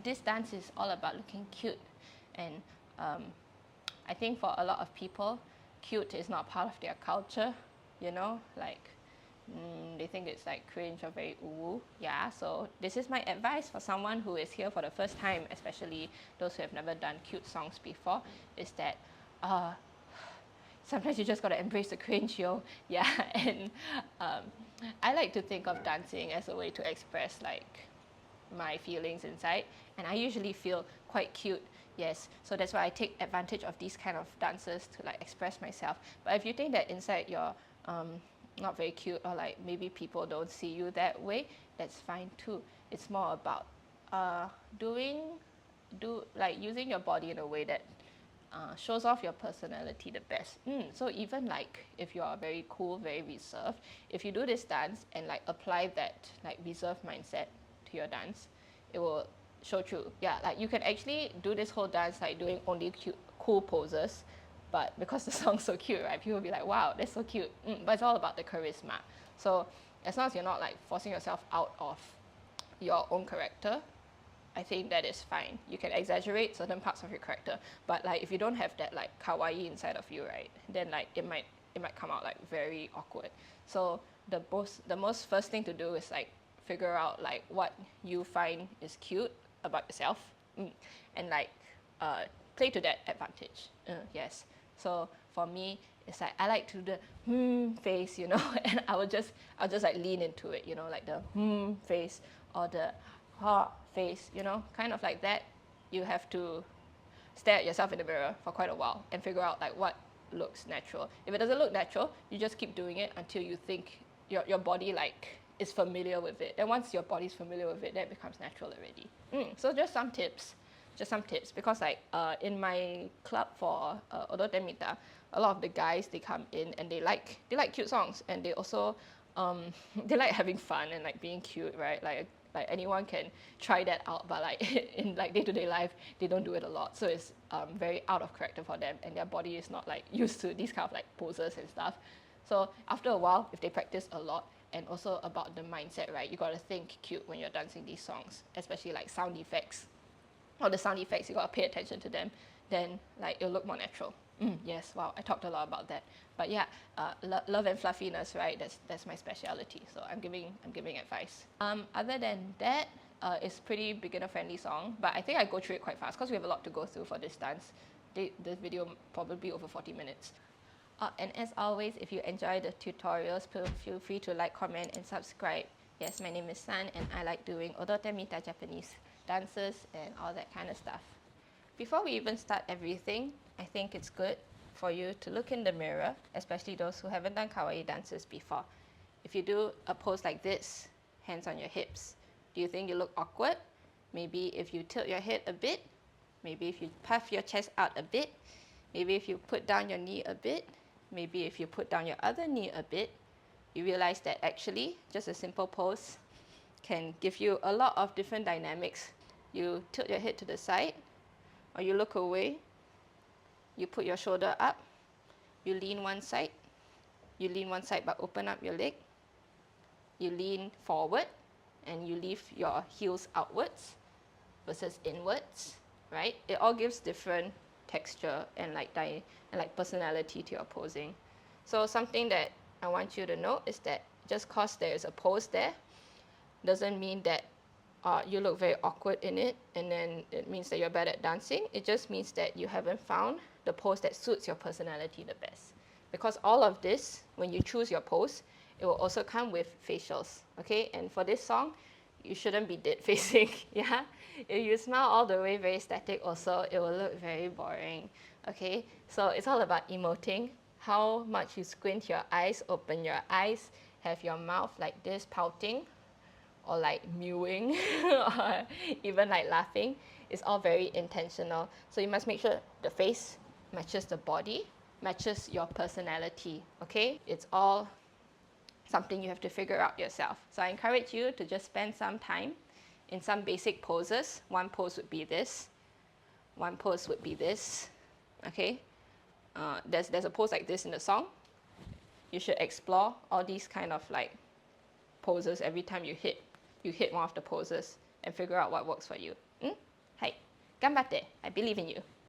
this dance is all about looking cute, and I think for a lot of people, cute is not part of their culture, you know, like they think it's like cringe or very ooh. Yeah, so this is my advice for someone who is here for the first time, especially those who have never done cute songs before, is that sometimes you just gotta embrace the cringe, yo. Yeah, and I like to think of dancing as a way to express like my feelings inside, and I usually feel quite cute. Yes, so that's why I take advantage of these kind of dances to like express myself. But if you think that inside you're not very cute, or like maybe people don't see you that way, that's fine too. It's more about using your body in a way that shows off your personality the best. So even like if you are very cool, very reserved, if you do this dance and like apply that like reserved mindset to your dance, it will show through. Yeah, like you can actually do this whole dance like doing only cute, cool poses, but because the song's so cute, right, people will be like, wow, that's so cute. But it's all about the charisma. So as long as you're not like forcing yourself out of your own character, I think that is fine. You can exaggerate certain parts of your character, but like if you don't have that like kawaii inside of you, right, then like it might come out like very awkward. So the most first thing to do is like figure out like what you find is cute about yourself, and like play to that advantage. Yes. So for me, it's like I like to do the face, you know, and I'll just like lean into it, you know, like the face or the ha face, you know, kind of like that. You have to stare at yourself in the mirror for quite a while and figure out like what looks natural. If it doesn't look natural, you just keep doing it until you think your body like is familiar with it. And once your body's familiar with it, then it becomes natural already. So just some tips, because like in my club for Odote Mita, a lot of the guys, they come in and they like cute songs, and they also they like having fun and like being cute, right? Like anyone can try that out, but like in like day-to-day life, they don't do it a lot, so it's very out of character for them, and their body is not like used to these kind of like poses and stuff. So after a while, if they practice a lot, and also about the mindset, right, you gotta think cute when you're dancing these songs, especially like sound effects. Or the sound effects, you gotta pay attention to them, then like it'll look more natural. Yes, wow, I talked a lot about that. But yeah, love and fluffiness, right? That's my specialty. So I'm giving advice. Other than that, it's pretty beginner-friendly song, but I think I go through it quite fast because we have a lot to go through for this dance. This video probably over 40 minutes. And as always, if you enjoy the tutorials, feel free to like, comment, and subscribe. Yes, my name is San, and I like doing Odote Mita Japanese dances and all that kind of stuff. Before we even start everything, I think it's good for you to look in the mirror, especially those who haven't done kawaii dances before. If you do a pose like this, hands on your hips, do you think you look awkward? Maybe if you tilt your head a bit, maybe if you puff your chest out a bit, maybe if you put down your knee a bit, maybe if you put down your other knee a bit, you realize that actually just a simple pose can give you a lot of different dynamics. You tilt your head to the side, or you look away, you put your shoulder up, you lean one side but open up your leg, you lean forward and you leave your heels outwards versus inwards, right? It all gives different texture and like personality to your posing. So something that I want you to know is that just cause there is a pose there doesn't mean that you look very awkward in it, and then it means that you're bad at dancing. It just means that you haven't found the pose that suits your personality the best. Because all of this, when you choose your pose, it will also come with facials, okay? And for this song, you shouldn't be dead facing, yeah? If you smile all the way very static also, it will look very boring, okay? So it's all about emoting, how much you squint your eyes, open your eyes, have your mouth like this, pouting, or like mewing, or even like laughing. It's all very intentional. So you must make sure the face matches the body, matches your personality, okay? It's all something you have to figure out yourself. So I encourage you to just spend some time in some basic poses. One pose would be this. One pose would be this, okay? There's a pose like this in the song. You should explore all these kind of like poses every time you hit one of the poses and figure out what works for you. はい、頑張って。I believe in you.